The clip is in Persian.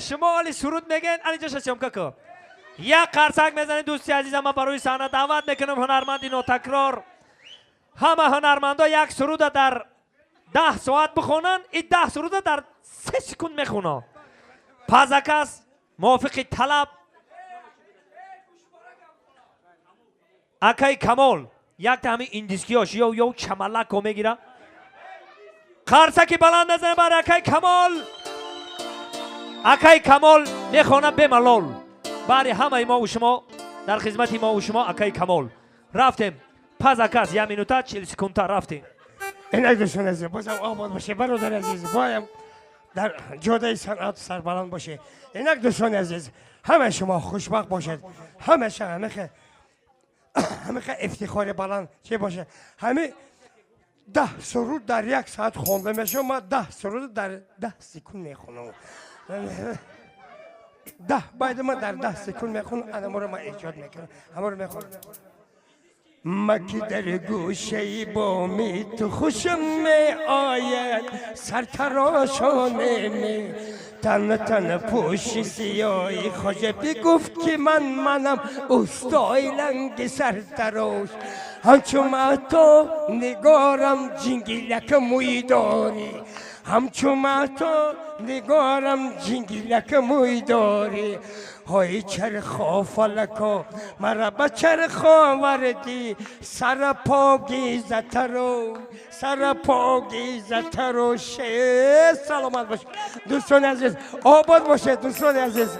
شما علی سرود میگن علی جاش چمکا کو یک قرصک میزنید دوستی عزیزم من برای صحنه دعوت میکنم هنرمندی نوتکرار همه هنرمندا یک سرود در 10 ساعت بخونن این 10 سرود در 3 سکوند میخونه پزکس موافق طلب اکای کمال یک تا همین ایندیسکیاش یا چملک رو میگیره قرصکی بلند نزنه برای اکای کمال میخونه بملال برای همه ما و شما در خدمت ما و شما اکای کمال رفتیم پزکس 1 مینوته 40 سکند رفتیم اینک دوستان عزیز بازم آباد باشه برادر عزیز بایم در جاده صنعت سربلند باشه اینک دوستان عزیز همه شما خوشبخت باشید همه افتخار بلند چه باشه همه 10 سرود در 1 ساعت خونده میشه ما 10 سرود در 10 سکند میخونم 10 باید ما در 10 سکند میخونم همه رو ما ایجاد میکنم همه رو میخونم مکی در گوشه بامی تو خوشم می آید سرتراشانه می تن پوشی سیایی خوشه بگفت که منم استای لنگ سرتراش همچو مهتا نگارم جنگیلک موی داری همچو مهتا نگارم جنگیلک موی داری های چرخا فلکا مرا به چرخا وردی سر پاگی زترو سلامت باشه دوستان عزیز آباد باشه دوستان عزیز